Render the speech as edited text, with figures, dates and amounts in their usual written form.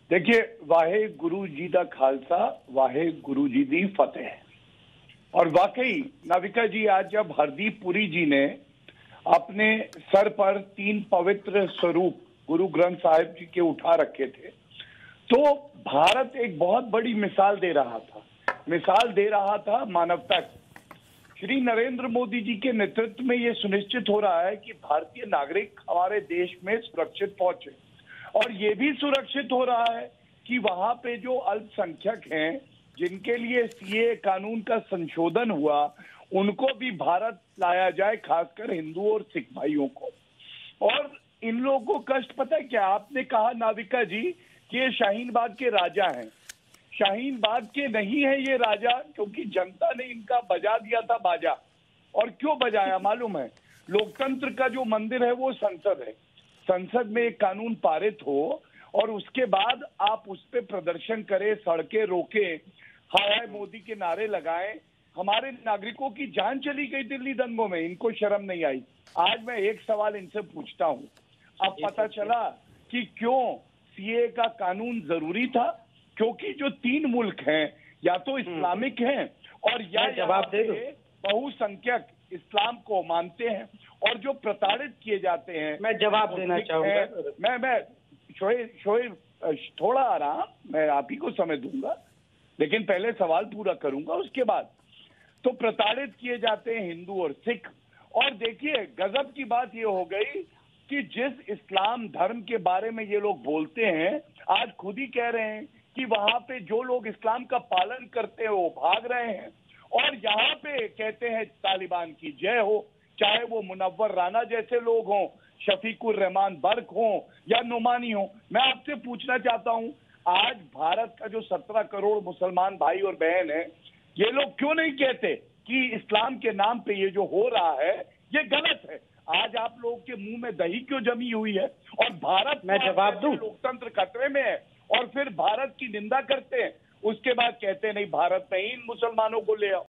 देखिए, वाहे गुरु जी दा खालसा, वाहे गुरु जी दी फतेह। और वाकई नाविका जी, आज जब हरदीप पुरी जी ने अपने सर पर 3 पवित्र स्वरूप गुरु ग्रंथ साहिब जी के उठा रखे थे, तो भारत एक बहुत बड़ी मिसाल दे रहा था मानवता की। श्री नरेंद्र मोदी जी के नेतृत्व में ये सुनिश्चित हो रहा है कि भारतीय नागरिक हमारे देश में सुरक्षित पहुंचे, और ये भी सुरक्षित हो रहा है कि वहां पे जो अल्पसंख्यक हैं, जिनके लिए सीए कानून का संशोधन हुआ, उनको भी भारत लाया जाए, खासकर हिंदू और सिख भाइयों को। और इन लोगों को कष्ट पता है क्या? आपने कहा नाविका जी कि ये शाहीन बाग के राजा हैं। शाहीन बाग के नहीं है ये राजा, क्योंकि जनता ने इनका बजा दिया था बाजा। और क्यों बजाया मालूम है? लोकतंत्र का जो मंदिर है वो संसद है। संसद में एक कानून पारित हो और उसके बाद आप उस पर प्रदर्शन करें, सड़कें रोके, हाय हाय मोदी के नारे लगाएं। हमारे नागरिकों की जान चली गई दिल्ली दंगों में, इनको शर्म नहीं आई। आज मैं एक सवाल इनसे पूछता हूं, अब पता चला कि क्यों सीए का कानून जरूरी था? क्योंकि जो 3 मुल्क हैं, या तो इस्लामिक हैं और या जवाब दे बहुसंख्यक इस्लाम को मानते हैं, और जो प्रताड़ित किए जाते हैं। मैं जवाब देना चाहूंगा। मैं शोएब थोड़ा आराम, मैं आप ही को समय दूंगा, लेकिन पहले सवाल पूरा करूंगा उसके बाद। तो प्रताड़ित किए जाते हैं हिंदू और सिख। और देखिए, गजब की बात ये हो गई कि जिस इस्लाम धर्म के बारे में ये लोग बोलते हैं, आज खुद ही कह रहे हैं कि वहां पे जो लोग इस्लाम का पालन करते हैं वो भाग रहे हैं, और यहाँ पे कहते हैं तालिबान की जय हो, चाहे वो मुनव्वर राना जैसे लोग हों, शफीकुर रहमान बर्क हों या नुमानी हो। मैं आपसे पूछना चाहता हूं, आज भारत का जो 17 करोड़ मुसलमान भाई और बहन है, ये लोग क्यों नहीं कहते कि इस्लाम के नाम पे ये जो हो रहा है ये गलत है? आज आप लोगों के मुंह में दही क्यों जमी हुई है? और भारत मैं जवाब दूं? लोकतंत्र खतरे में है, और फिर भारत की निंदा करते हैं, उसके बाद कहते हैं नहीं, भारत में इन मुसलमानों को ले आओ।